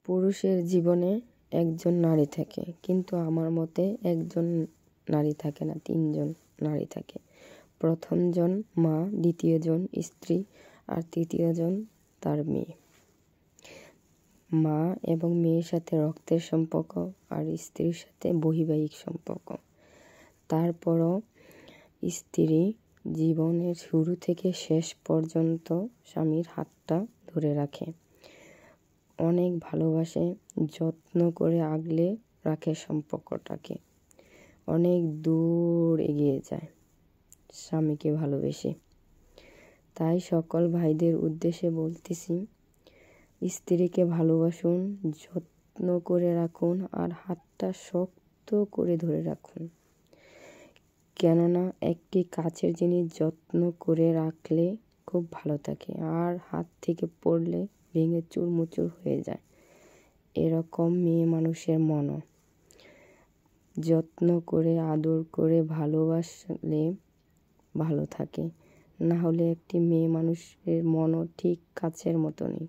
পুরুষের জীবনে একজন নারী থাকে, কিন্তু আমার মতে একজন নারী থাকে না, 3 জন নারী থাকে। প্রথম জন মা, দ্বিতীয় জন স্ত্রী, আর তৃতীয় জন তার মেয়ে। মা এবং মেয়ের সাথে রক্তের সম্পর্ক, আর স্ত্রীর সাথে বৈবাহিক সম্পর্ক। তারপরও স্ত্রী জীবনের শুরু থেকে শেষ পর্যন্ত স্বামীর হাতটা ধরে রাখে, অনেক ভালোবাসে, যত্ন করে আগলে রাখে সম্পর্কটাকে, অনেক দূর এগিয়ে যায় স্বামীকে ভালোবেসে। তাই সকল ভাইদের উদ্দেশ্যে বলতেছি, স্ত্রীকে ভালোবাসুন, যত্ন করে রাখুন, আর হাতটা শক্ত করে ধরে রাখুন। কেননা একটি কাছের জিনিস যত্ন করে রাখলে খুব ভালো থাকে, আর হাত থেকে পড়লে ভেঙে চুরমুচুর হয়ে যায়। এরকম মেয়ে মানুষের মনও। যত্ন করে, আদর করে ভালোবাসলে ভালো থাকে, না হলে একটি মেয়ে মানুষের মনও ঠিক কাছের মতনই।